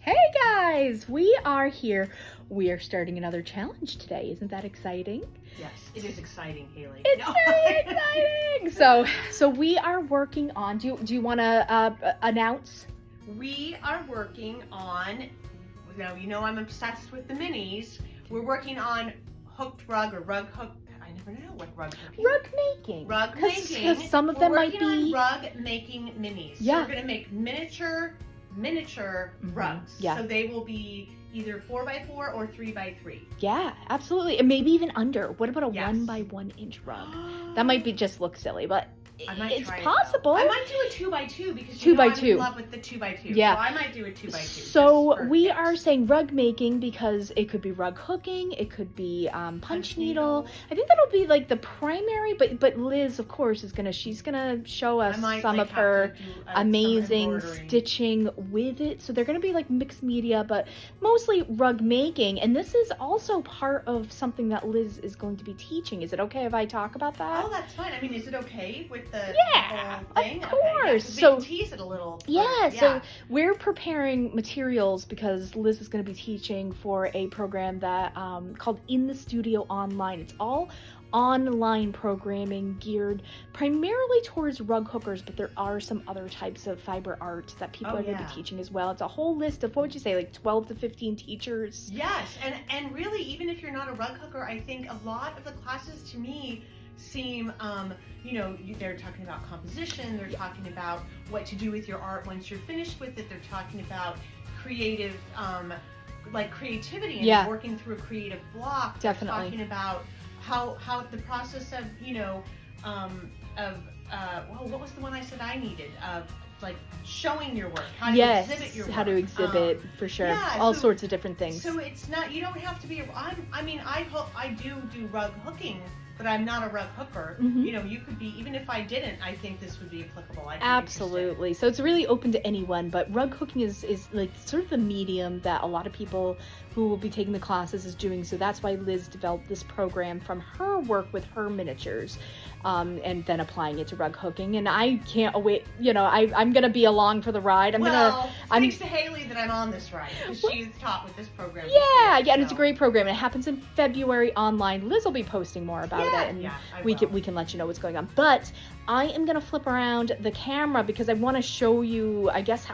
Hey guys, we are here. We are starting another challenge today. Isn't that exciting? Yes, it is exciting, Haley. It's very exciting. So we are working on. Do you want to announce? We are working on. You know I'm obsessed with the minis. We're working on hooked rug or rug hook. I never know what rug hooking. Rug making. Rug making. Because some of them might be on rug making minis. Yeah. So we're gonna make miniature rugs. Yeah. So they will be either 4x4 or 3x3. Yeah, absolutely, and maybe even under. What about a Yes. 1x1 inch rug? That might be just look silly, but it's try possible. I might do a 2x2 because 2x2. I'm in love with the 2x2. Yeah. So I might do a 2x2. So we are saying rug making because it could be rug hooking, it could be punch needle. I think that'll be like the primary, but Liz, of course, she's gonna show us some of her amazing stitching with it. So they're gonna be like mixed media, but mostly rug making. And this is also part of something that Liz is going to be teaching. Is it okay if I talk about that? Oh, that's fine. I mean, is it okay with the whole thing? Of course. Okay, yeah, so tease it a little. Yeah, so we're preparing materials because Liz is going to be teaching for a program that called In the Studio Online. It's all online programming geared primarily towards rug hookers, but there are some other types of fiber art that people are going to be teaching as well. It's a whole list of, what would you say, like 12 to 15 teachers? Yes, and really, even if you're not a rug hooker, I think a lot of the classes to me seem, they're talking about composition, they're talking about what to do with your art once you're finished with it, they're talking about creative, creativity and working through a creative block. Definitely. They're talking about how the process of, what was the one I said I needed, of like showing your work, how to exhibit your work. How to exhibit, for sure. Yeah, all sorts of different things. So it's not, you don't have to be, I do rug hooking, but I'm not a rug hooker. Mm-hmm. You could be, even if I didn't, I think this would be applicable. Absolutely. So it's really open to anyone, but rug hooking is like sort of the medium that a lot of people who will be taking the classes is doing. So that's why Liz developed this program from her work with her miniatures, and then applying it to rug hooking. And I can't wait, I'm going to be along for the ride. Thanks to Haley that I'm on this ride, because she's taught with this program. And it's a great program. It happens in February online. Liz will be posting more about it, and we can let you know what's going on. But I am going to flip around the camera because I want to show you, I guess,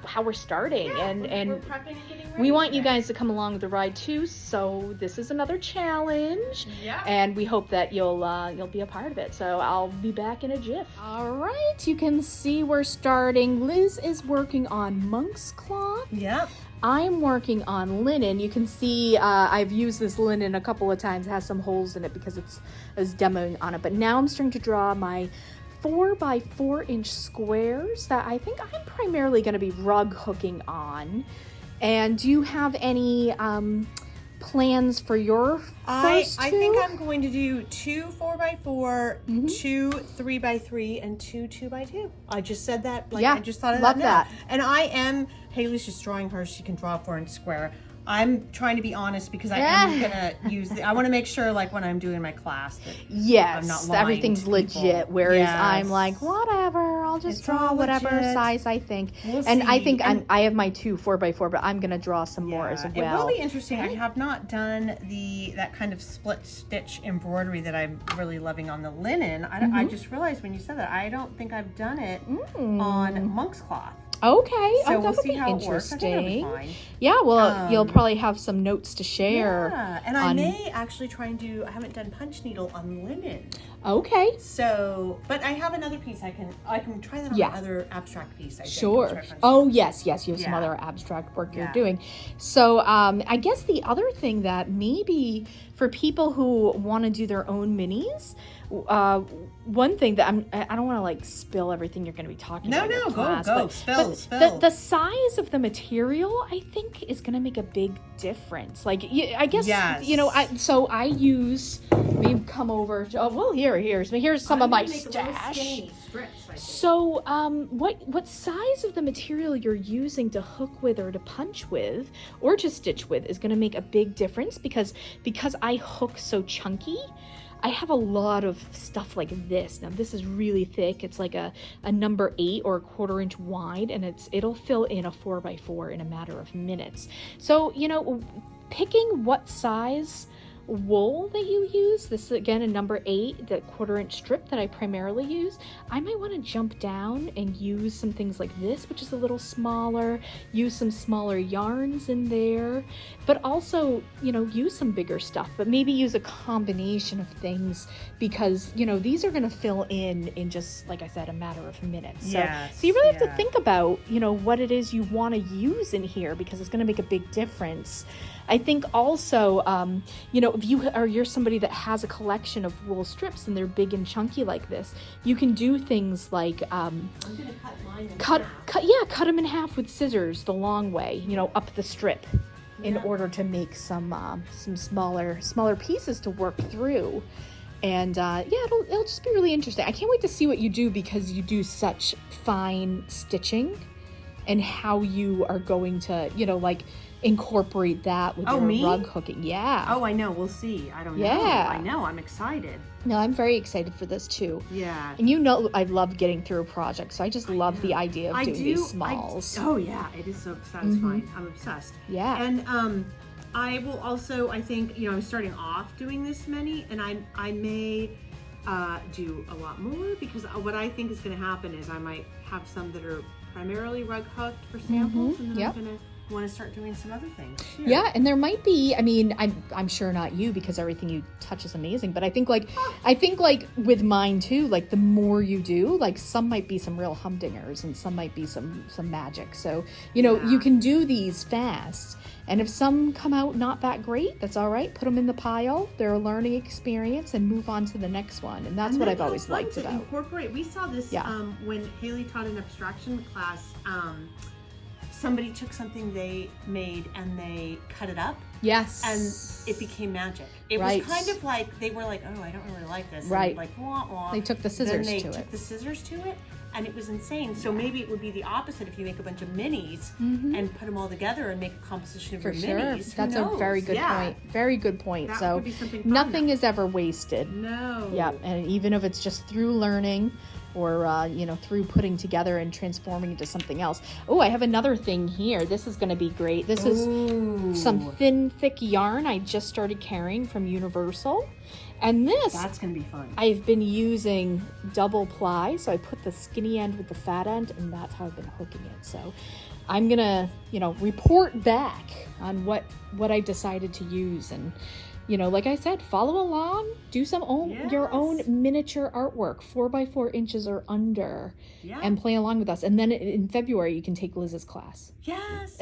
how we're starting. And we're prepping and getting ready. We want you guys to come along with the ride too. So this is another challenge. Yeah. And we hope that you'll be a part of it. So I'll be back in a jiff. All right, you can see we're starting. Liz is working on monk's cloth. Yep. I'm working on linen. You can see I've used this linen a couple of times. It has some holes in it because I was demoing on it. But now I'm starting to draw my 4x4 inch squares that I think I'm primarily going to be rug hooking on. And do you have any plans for your first two? I think I'm going to do 2 4x4, 2 3x3, and 2 2x2. I just said that. I just thought of that. Love that. And Haley's just drawing hers. She can draw a 4-inch square. I'm trying to be honest because I'm gonna use. I want to make sure, like when I'm doing my class, that I'm not lying everything's to legit. people. Whereas I'm like, whatever, I'll just draw whatever size I think. We'll and see. I think I have my 2 4x4, but I'm gonna draw some more as well. It will be interesting. I have not done that kind of split stitch embroidery that I'm really loving on the linen. I just realized when you said that I don't think I've done it on monk's cloth. Okay, so we'll see how interesting. It works. I think it'll be fine. Yeah, well, you'll probably have some notes to share. Yeah, and I may actually try and do. I haven't done punch needle on linen. Okay. So, but I have another piece. I can try that on the other abstract piece. I think. Sure. Oh yes, you have some other abstract work you're doing. So I guess the other thing that maybe for people who want to do their own minis. One thing that I don't want to like spill everything you're going to be talking about. No, go, spill. The size of the material, I think, is going to make a big difference. Like, I guess, so I use, we've come over, here's some of my stash. So, what size of the material you're using to hook with or to punch with or to stitch with is going to make a big difference because I hook so chunky. I have a lot of stuff like this. Now this is really thick. It's like a number 8 or a 1/4 inch wide, and it'll fill in a 4x4 in a matter of minutes. So, you know, picking what size wool that you use, this is again a number 8, the 1/4 inch strip that I primarily use. I might want to jump down and use some things like this, which is a little smaller, use some smaller yarns in there, but also, you know, use some bigger stuff, but maybe use a combination of things, because, you know, these are going to fill in just, like I said, a matter of minutes. So, Yes, so you really have to think about, you know, what it is you want to use in here, because it's going to make a big difference. I think also, you know, if you're somebody that has a collection of wool strips and they're big and chunky like this, you can do things like I'm gonna cut mine in cut them in half with scissors the long way, you know, up the strip, in Yeah. order to make some smaller pieces to work through. And yeah, it'll just be really interesting. I can't wait to see what you do, because you do such fine stitching, and how you are going to, you know, like, incorporate that with your rug hooking. Yeah. Oh, I know. We'll see. I don't know. Yeah. I know. I'm excited. No, I'm very excited for this too. Yeah. And you know, I love getting through a project, so I just love the idea of doing these smalls. Oh yeah, it is so satisfying. I'm obsessed. Yeah. And I will also, I think, you know, I'm starting off doing this many, and I may do a lot more, because what I think is going to happen is I might have some that are primarily rug hooked for samples, and then I'm going to want to start doing some other things. Yeah, and there might be, I mean, I'm sure not you, because everything you touch is amazing, but I think like with mine too, like the more you do, like some might be some real humdingers and some might be some magic. So, you know, you can do these fast, and if some come out not that great, that's all right. Put them in the pile. They're a learning experience, and move on to the next one. And that's what I've always liked about. Incorporate. We saw this when Haley taught an abstraction class. Somebody took something they made and they cut it up. Yes. And it became magic. It was kind of like, they were like, oh, I don't really like this. Right. And like, wah, wah. They took the scissors to it. Then they took the scissors to it, and it was insane. So maybe it would be the opposite if you make a bunch of minis and put them all together and make a composition of your minis. That's a very good point. Very good point. That so would be something fun nothing is ever wasted. No. Yeah, and even if it's just through learning, or you know, through putting together and transforming into something else. Oh, I have another thing here. This is going to be great. This is some thin, thick yarn I just started carrying from Universal. And that's going to be fun. I've been using double ply, so I put the skinny end with the fat end, and that's how I've been hooking it. So I'm going to, you know, report back on what I decided to use. And, you know, like I said, follow along, do some your own miniature artwork, 4x4 inches or under, and play along with us. And then in February, you can take Liz's class. Yes.